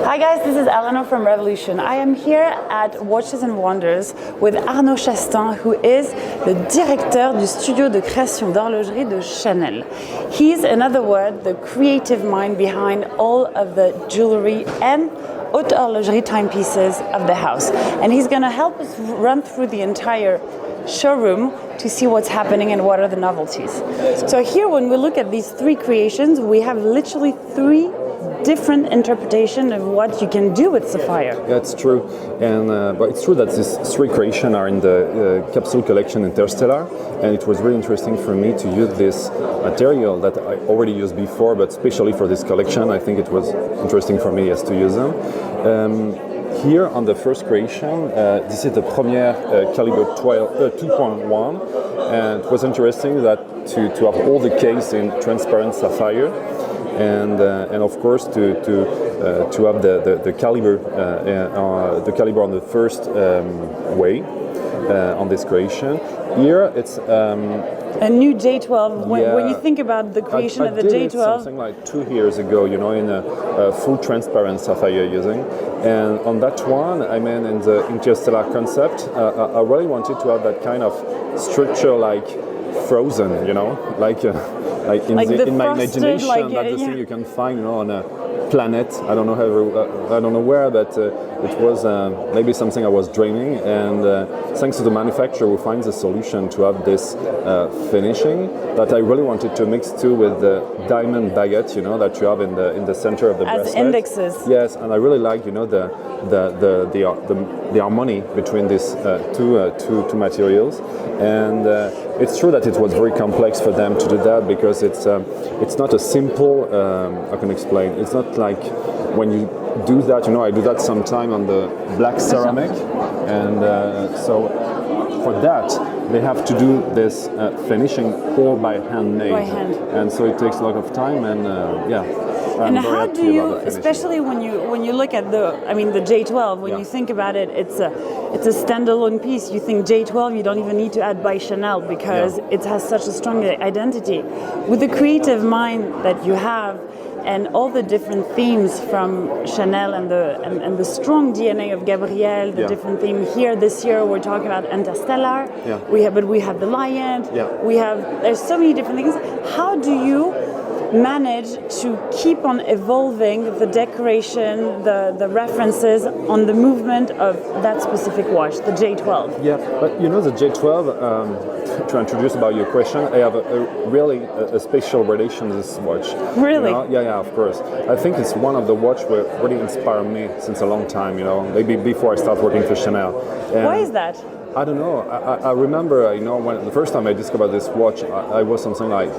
Hi guys, this is Eleonor from Revolution. I am here at Watches and Wonders with Arnaud Chastain, who is le directeur du studio de création d'horlogerie de Chanel. He's, in other words, the creative mind behind all of the jewelry and haute horlogerie timepieces of the house. And he's going to help us run through the entire showroom to see what's happening and what are the novelties. So here, when we look at these three creations, we have literally three different interpretation of what you can do with sapphire. Yeah, it's true, and but it's true that these three creations are in the capsule collection Interstellar, and it was really interesting for me to use this material that I already used before, but especially for this collection, I think it was interesting for me to use them. Here on the first creation, this is the Première caliber 2.1, and it was interesting that to have all the case in transparent sapphire. And of course to have the caliber on the first way on this creation. Here it's a new J12. When you think about the creation of the J12, something like 2 years ago, you know, in a full transparent sapphire using, and on that one, I mean, in the Interstellar concept, I really wanted to have that kind of structure like Frozen, you know, like in my imagination, that's the thing you can find, you know, on a planet. I don't know where, but it was maybe something I was dreaming. And thanks to the manufacturer, we find the solution to have this finishing that I really wanted to mix too with the diamond baguette, you know, that you have in the center of the bracelet. As indexes. Yes, and I really like, you know, the harmony between these two materials. And it's true that it was very complex for them to do that because it's not a simple, I can explain, it's not like when you do that, you know, I do that sometime on the black ceramic, and so for that they have to do this finishing all by hand, and so it takes a lot of time, and And how do you, especially when you look at the J12, when you think about it, it's a standalone piece. You think J12, you don't even need to add by Chanel because it has such a strong identity. With the creative mind that you have, and all the different themes from Chanel and the strong DNA of Gabrielle, the different theme here this year, we're talking about Interstellar. Yeah. We have the Lion. Yeah. There's so many different things. How do you manage to keep on evolving the decoration, the references on the movement of that specific watch, the J12? Yeah, but you know, the J12, to introduce about your question, I have a really special relation to this watch. Really? You know? Yeah, of course. I think it's one of the watches that really inspired me since a long time, you know, maybe before I started working for Chanel. And why is that? I don't know. I remember, you know, when the first time I discovered this watch, I was something like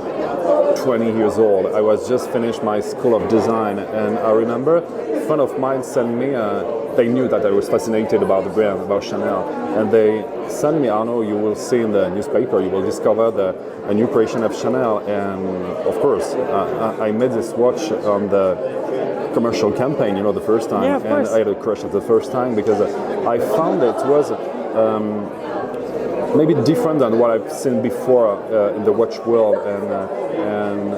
20 years old. I was just finished my school of design, and I remember a friend of mine sent me, they knew that I was fascinated about the brand, about Chanel, and they sent me, Arnaud, you will see in the newspaper, you will discover a new creation of Chanel, and of course, I made this watch on the commercial campaign, you know, the first time, and I had a crush at the first time because I found it was maybe different than what I've seen before in the watch world, and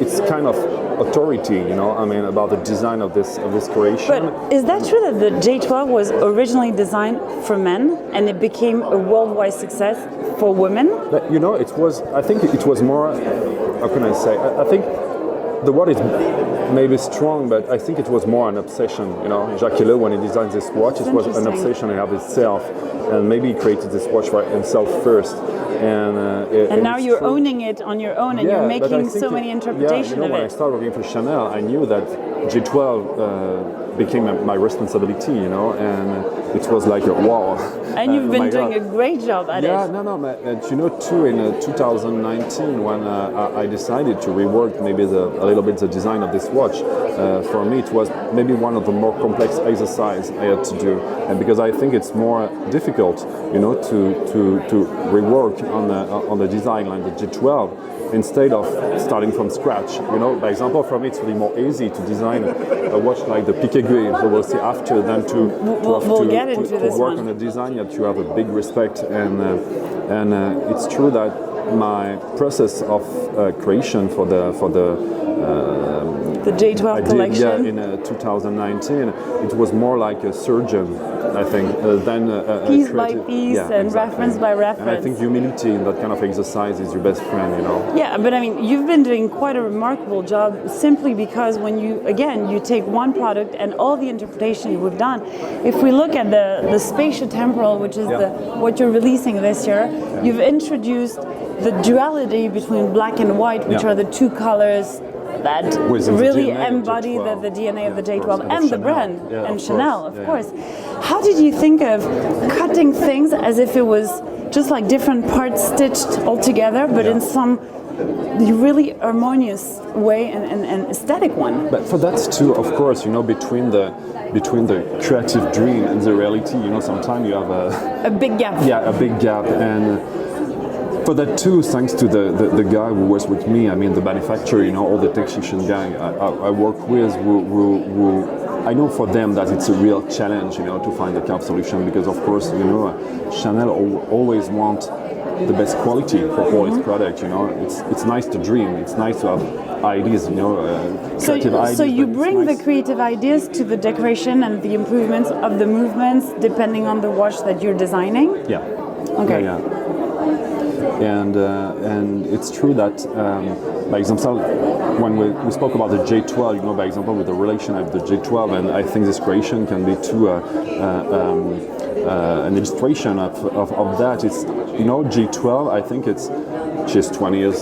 it's kind of authority, you know, I mean, about the design of this creation. But is that true that the J12 was originally designed for men and it became a worldwide success for women? But, you know, I think it was more, how can I say, I think the word is maybe strong, but I think it was more an obsession. You know, Jacques Hilleux, when he designed this watch, it was an obsession in of itself, and maybe he created this watch for himself first. And now you're owning it on your own, and you're making so many interpretations of it. When I started working for Chanel, I knew that J12 became my responsibility, you know, and it was like a wow. And you've been doing a great job at it. Yeah, no, you know, too, in 2019, when I decided to rework maybe a little bit the design of this watch, for me it was maybe one of the more complex exercises I had to do, and because I think it's more difficult, you know, to rework on the design like the J12 instead of starting from scratch. You know, by example, for me it's really more easy to design a watch like the Piquet Gris, we will see after, than to work on a design. You have to have a big respect, and it's true that my process of creation for the The J12 collection? Yeah, in 2019. It was more like a surgeon, I think, than piece by piece and exactly. reference by reference. And I think humility in that kind of exercise is your best friend, you know. Yeah, but I mean, you've been doing quite a remarkable job simply because when you take one product and all the interpretation we've done, if we look at the spatio-temporal, which is what you're releasing this year, you've introduced the duality between black and white, which are the two colors that really embody the DNA of the J12 and the brand, and Chanel, of course. How did you think of cutting things as if it was just like different parts stitched all together, but in some really harmonious way and aesthetic one? But for that too, of course, you know, between the creative dream and the reality, you know, sometimes you have a big gap. Yeah, a big gap. And for that too, thanks to the guy who was with me, I mean the manufacturer, you know, all the technician guy I work with, who I know for them that it's a real challenge, you know, to find the kind of solution, because of course, you know, Chanel always want the best quality for all its products, you know. It's nice to dream, it's nice to have ideas, you know, creative ideas. So you bring the creative ideas to the decoration and the improvements of the movements depending on the watch that you're designing? Yeah. Okay. Yeah. And it's true that, by example, when we spoke about the J12, you know, by example, with the relation of the J12, and I think this creation can be too an illustration of that. It's, you know, J12, I think she's 20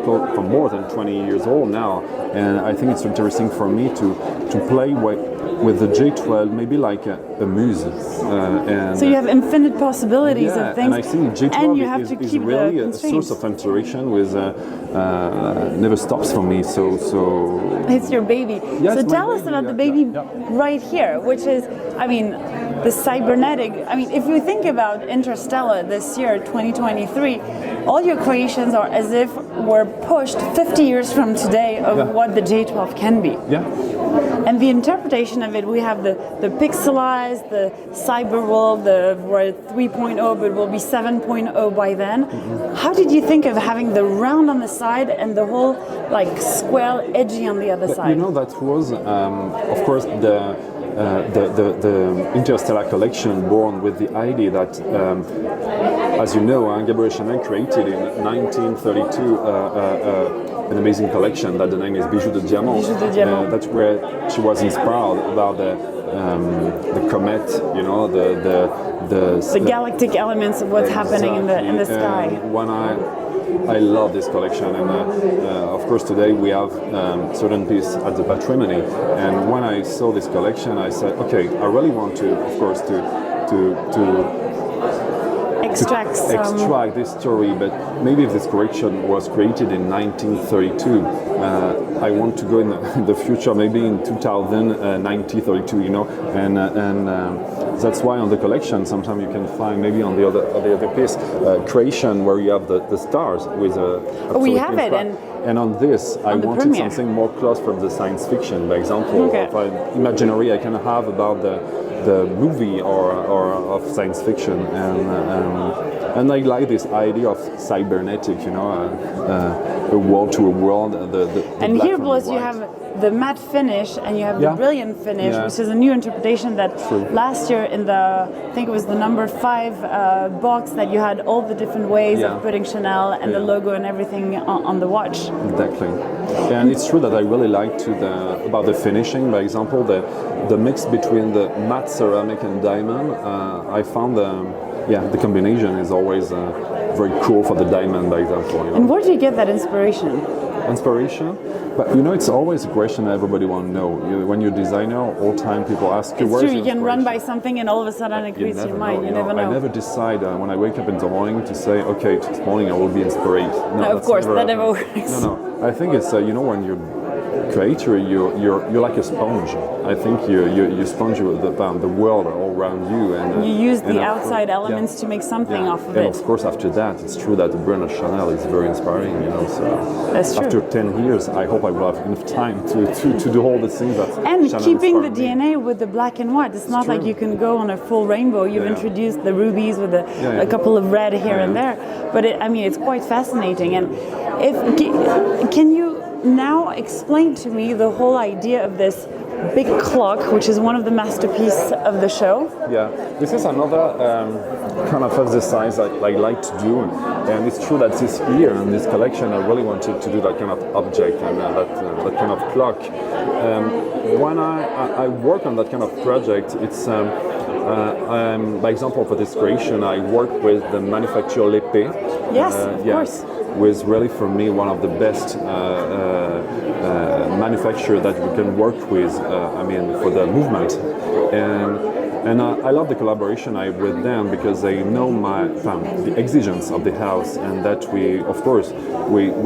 for more than 20 years old now, and I think it's interesting for me to play with the J12, maybe like a muse. And so you have infinite possibilities of things, and I think J12 and you have to is keep really the a source of inspiration with never stops for me. So it's your baby. Yeah, so tell us about the baby right here, which is, I mean, the cybernetic. I mean, if you think about Interstellar this year, 2023, all your creations are as if we're pushed 50 years from today of what the J12 can be. Yeah. And the interpretation of it, we have the pixelized, the cyber world, we're 3.0, but will be 7.0 by then. Mm-hmm. How did you think of having the round on the side and the whole like square, edgy on the other side? You know, that was, of course, the Interstellar collection born with the idea that, as you know, Gabrielle Chanel created in 1932 an amazing collection that the name is Bijoux de Diamant. That's where she was inspired about the comet, you know, the galactic elements of what's happening in the sky. And when I love this collection, and of course today we have certain pieces at the patrimony. And when I saw this collection, I said, okay, I really want to, of course, to extract this story, but maybe if this collection was created in 1932, I want to go in the future, maybe in 1932, you know, and that's why on the collection sometimes you can find maybe on the other piece creation where you have the stars with a. We have it, and on this I wanted Première. something more close from the science fiction, by example, of imaginary I can have about the movie or of science fiction, and I like this idea of cybernetic, you know, a world to a world. And here, plus, you have the matte finish and you have the brilliant finish, which is a new interpretation that last year in I think it was the number 5 box that you had all the different ways of putting Chanel and the logo and everything on the watch. Exactly. And it's true that I really liked about the finishing, by example, the mix between the matte ceramic and diamond. I found the combination is always very cool for the diamond, by example. You know? And where do you get that inspiration? Inspiration? But you know, it's always a question everybody wants to know. When you're a designer, all time people ask you, where's your inspiration? It's true, you can run by something and all of a sudden it creates your mind. You never know. I never decide when I wake up in the morning to say, okay, this morning I will be inspired. No, of course, that never works. No. I think it's, you know, when you're creator, you're like a sponge. I think you sponge the world all around you, and you use the outside elements to make something off of it. And of course, after that, it's true that the brand of Chanel is very inspiring. You know, so that's true. After 10 years, I hope I will have enough time to do all the things that. And Chanel keeping the DNA with the black and white. It's not like you can go on a full rainbow. You've introduced the rubies with a couple of red here and there, but it's quite fascinating. And can you now explain to me the whole idea of this big clock, which is one of the masterpieces of the show. Yeah, this is another kind of exercise I like to do, and it's true that this year in this collection I really wanted to do that kind of object and that kind of clock. When I work on that kind of project, it's by example for this creation I work with the manufacturer L'Épée. Yes, of course. Was really for me one of the best manufacturer that we can work with. For the movement, and I love the collaboration I with them because they know the exigence of the house, and that we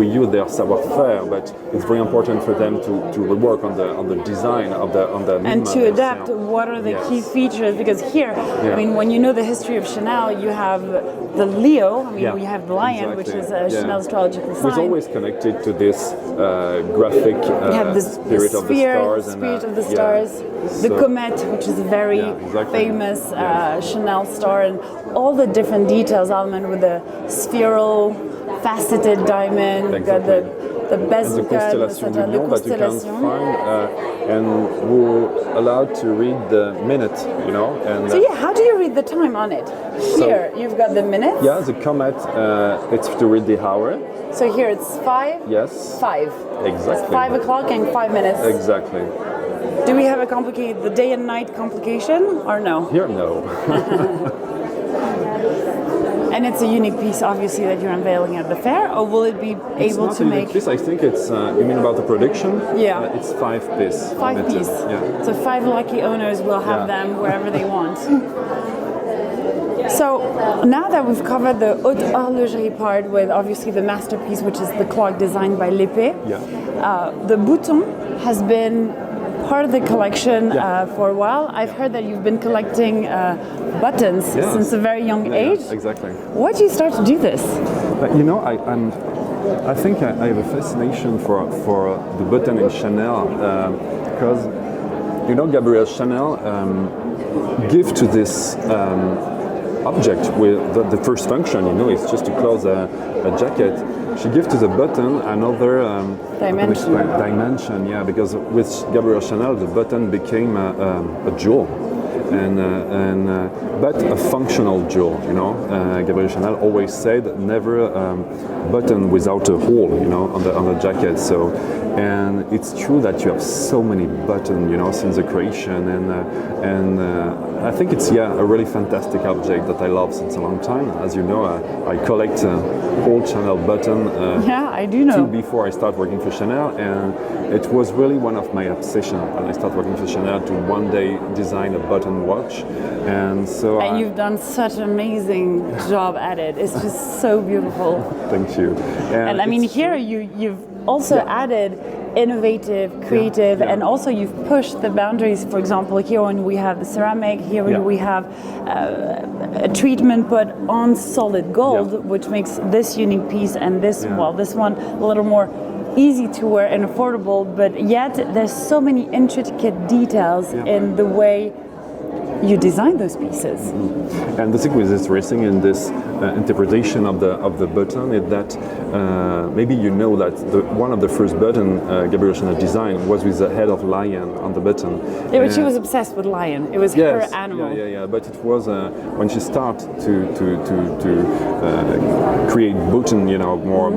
use their savoir-faire, but it's very important for them to rework on the design of the movement and to adapt. What are the key features? Because here, I mean, when you know the history of Chanel, you have the Leo. I mean, we have the lion, which is Chanel's astrological sign. It's always connected to this graphic spirit of the stars. Spirit of the stars. The comet, which is a very famous Chanel star, and all the different details, element with the spheral, faceted diamond, got the bazooka, the constellation that you can find, and we're allowed to read the minute, And so how do you read the time on it? Here, you've got the minutes. Yeah, the comet, it's to read the hour. So here it's 5. Yes. 5. Exactly. It's 5 o'clock and 5 minutes. Exactly. Do we have the day and night complication, or no? Here, no. And it's a unique piece, obviously, that you're unveiling at the fair, or will it be able to make? Piece. I think it's. You mean about the production? Yeah. It's 5 piece. 5 piece. Yeah. So 5 lucky owners will have them wherever they want. So now that we've covered the haute horlogerie part with obviously the masterpiece, which is the clock designed by L'Épée, the bouton has been part of the collection for a while. I've heard that you've been collecting buttons since a very young age. Exactly. Why did you start to do this? I think I have a fascination for the button in Chanel because Gabrielle Chanel give to this object with the first function, it's just to close a jacket. She gives to the button another dimension, because with Gabrielle Chanel the button became a jewel, but a functional jewel. Gabrielle Chanel always said never button without a hole, on the jacket. So, and it's true that you have so many buttons, since the creation, and I think it's a really fantastic object that I love since a long time. As you know, I collect old Chanel button. I do know. Before I start working for Chanel, and it was really one of my obsession when I started working for Chanel to one day design a button watch, and so. And you've done such an amazing job at it. It's just so beautiful. Thank you. And I mean, here you've also added innovative, creative, and also you've pushed the boundaries. For example, here when we have the ceramic, here we have a treatment put on solid gold, which makes this unique piece and this one a little more easy to wear and affordable, but yet there's so many intricate details in the way you design those pieces. Mm-hmm. And the thing with this racing and this interpretation of the button is that maybe that one of the first button Gabrielle Chanel designed was with the head of lion on the button. Yeah, but she was obsessed with lion. It was her animal. Yeah. But it was when she started to create button, more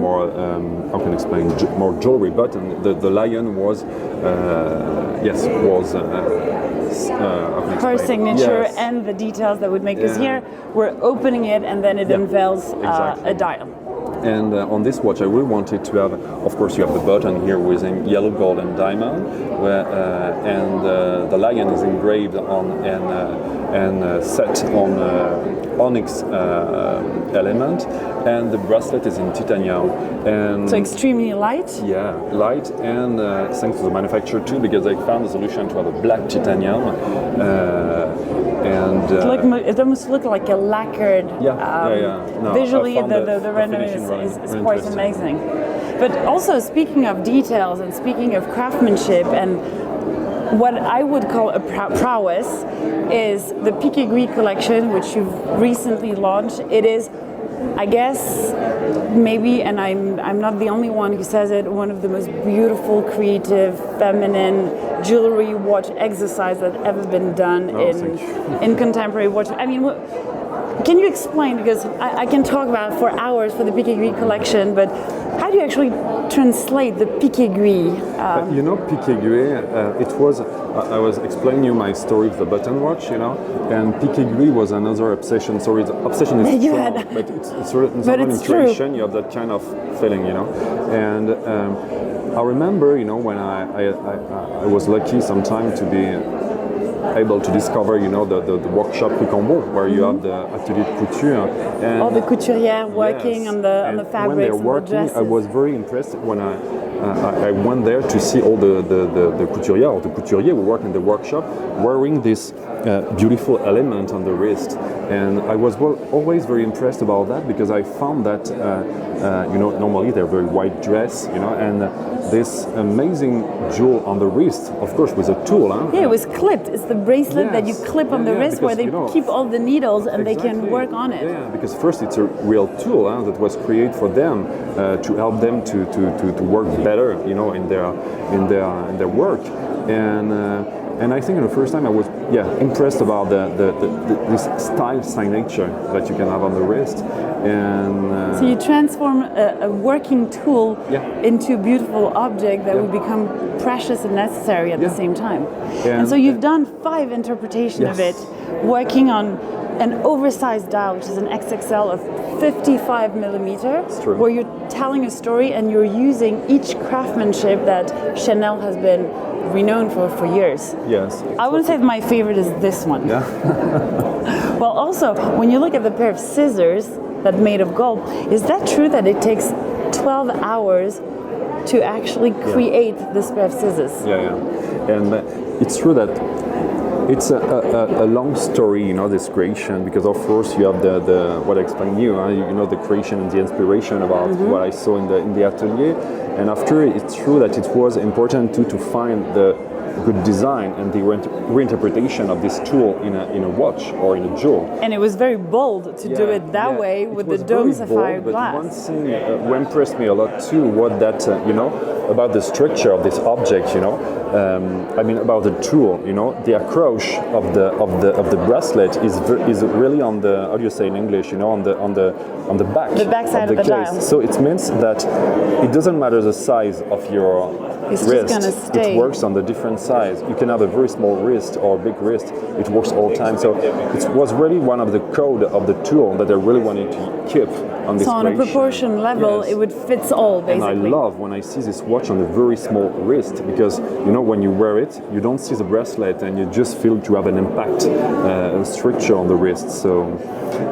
how can I explain, more jewelry button. The lion was her signature and the details that would make this here. We're opening it and then it unveils a dial. And on this watch, I really wanted to have, of course, you have the button here with yellow, gold, and diamond, and the lion is engraved on and set on onyx element, and the bracelet is in titanium. And so extremely light? Yeah, light, and thanks to the manufacturer too, because I found a solution to have a black titanium. It almost looked like a lacquered. No, visually, the rendering is quite amazing. But also, speaking of details and speaking of craftsmanship, and what I would call a prowess is the Pique Aiguille collection, which you've recently launched. It is I guess maybe, and I'm not the only one who says it, one of the most beautiful, creative, feminine jewelry watch exercise that ever been done in contemporary watch. I mean, can you explain, because I can talk about it for hours for the Piqué Gris collection, but how do you actually translate the Piqué Gris? You know, Piqué Gris, it was, I was explaining you my story of the button watch, you know, and Piqué Gris was another obsession. Sorry, the obsession is strong, but it's sort of an intuition, you have that kind of feeling, you know. And I remember, you know, when I was lucky sometime to be able to discover, you know, the workshop Ricambeau, where you have the atelier de couture. And all the couturières working on the fabrics when they're and working, the dresses. I was very impressed when I went there to see all the couturières or the couturiers who work in the workshop wearing this beautiful element on the wrist. And I was always very impressed about that, because I found that, you know, normally they're very white dress, you know, and this amazing jewel on the wrist, of course, with a tool. Huh? Yeah, it was clipped. It's the bracelet that you clip on the wrist, where they keep all the needles and they can work on it. Yeah, because first it's a real tool that was created for them to help them to work better, you know, in their work. And I think the first time I was impressed about this style signature that you can have on the wrist. And so you transform a working tool into a beautiful object that will become precious and necessary at the same time. And so you've done 5 interpretations of it, working on an oversized dial, which is an XXL of 55 millimeter, where you're telling a story and you're using each craftsmanship that Chanel has been renowned for years. Yes. I would say my favorite is this one. Yeah. Well, also, when you look at the pair of scissors that made of gold, is that true that it takes 12 hours to actually create this pair of scissors? Yeah. And it's true that it's a long story, you know, this creation, because of course you have the what I explained you know, the creation and the inspiration about what I saw in the atelier, and after it's true that it was important to find the good design and the reinterpretation of this tool in a watch or in a jewel. And it was very bold to do it that way with the dome sapphire glass. But one thing who impressed me a lot too was that you know, about the structure of this object, you know. I mean, about the tool, you know, the approach of the bracelet is really on the, how do you say in English, you know, on the back. The back side of the case. dial. So it means that it doesn't matter the size of your it's wrist. Just gonna stay. It works on the different size. You can have a very small wrist or a big wrist. It works all the time. So it was really one of the code of the tool that I really wanted to keep on this. So on a proportion level, it would fit all basically. And I love when I see this watch on a very small wrist, because you know, when you wear it, you don't see the bracelet and you just feel to have an impact structure on the wrist. So,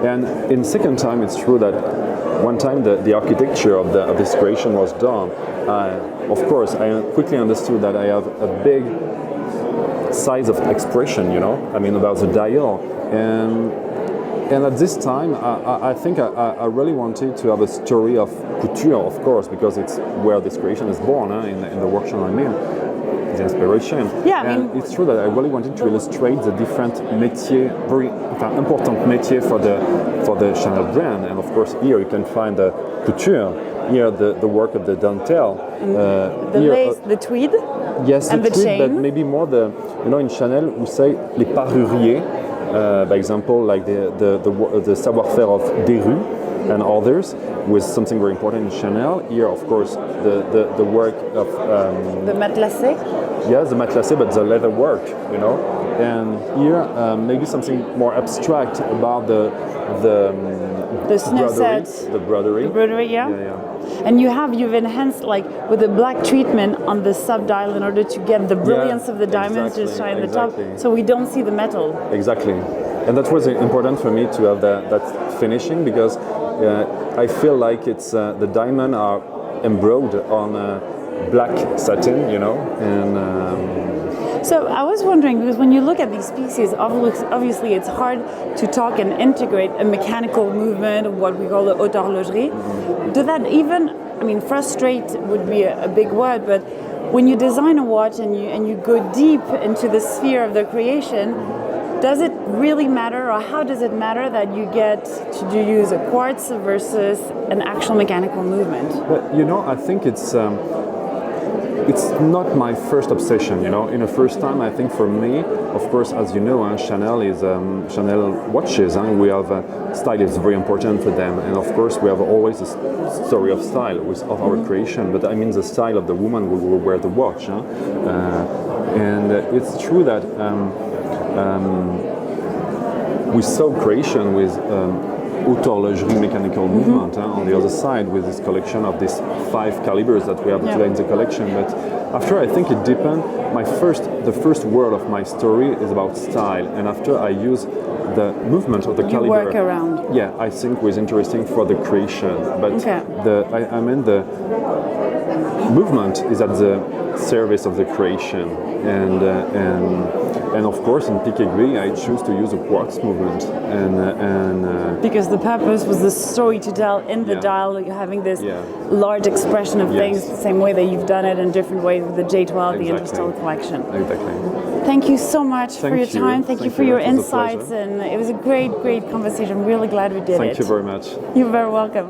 and in second time, it's true that one time the architecture of this creation was done. Of course, I quickly understood that I have a big size of expression, you know, I mean, about the dial. And at this time, I think I really wanted to have a story of couture, of course, because it's where this creation is born, in the workshop I'm in, the inspiration. Yeah, and it's true that I really wanted to illustrate the different métiers, very important métiers for the Chanel brand. And of course, here you can find the couture, here the work of the dentelle. The lace, the tweed? Yes, and the tweed, chain. but maybe more you know, in Chanel, we say les paruriers. By example, like the savoir-faire of Desrues and others, with something very important in Chanel. Here, of course, the work of the matelassé. Yes, the matelassé, but the leather work, you know. And here, maybe something more abstract about the snow-set, the broderie. The broderie, yeah. And you've enhanced, like, with the black treatment on the sub-dial in order to get the brilliance of the diamonds just shine at the top, so we don't see the metal. Exactly. And that was important for me to have that finishing, because I feel like it's the diamond are embroidered on black satin, you know, and. So I was wondering, because when you look at these pieces, obviously it's hard to talk and integrate a mechanical movement, what we call the haute horlogerie. Does that even, I mean, frustrate would be a big word, but when you design a watch and you go deep into the sphere of the creation, Does it really matter, or how does it matter that you get to use a quartz versus an actual mechanical movement? But you know, I think it's not my first obsession. You know, in the first time, I think for me, of course, as you know, Chanel is Chanel watches, and we have style is very important for them, and of course, we have always a story of style of our creation. But I mean, the style of the woman who will wear the watch, and it's true that we saw creation with. Horlogerie mechanical movement on the other side with this collection of these 5 calibers that we have today in the collection. But after, I think it deepened. The first word of my story is about style, and after I use the movement of the caliber. Work around. Yeah, I think was interesting for the creation, but I mean the movement is at the service of the creation, and of course in Pique Aiguille I choose to use a quartz movement, and because the purpose was the story to tell in the dial, having this large expression of things, the same way that you've done it in different ways with the J12, the Interstellar collection. Exactly. Thank you so much for your time. Thank you for your insights, pleasure. and it was a great conversation. I'm really glad we did it. Thank you very much. You're very welcome.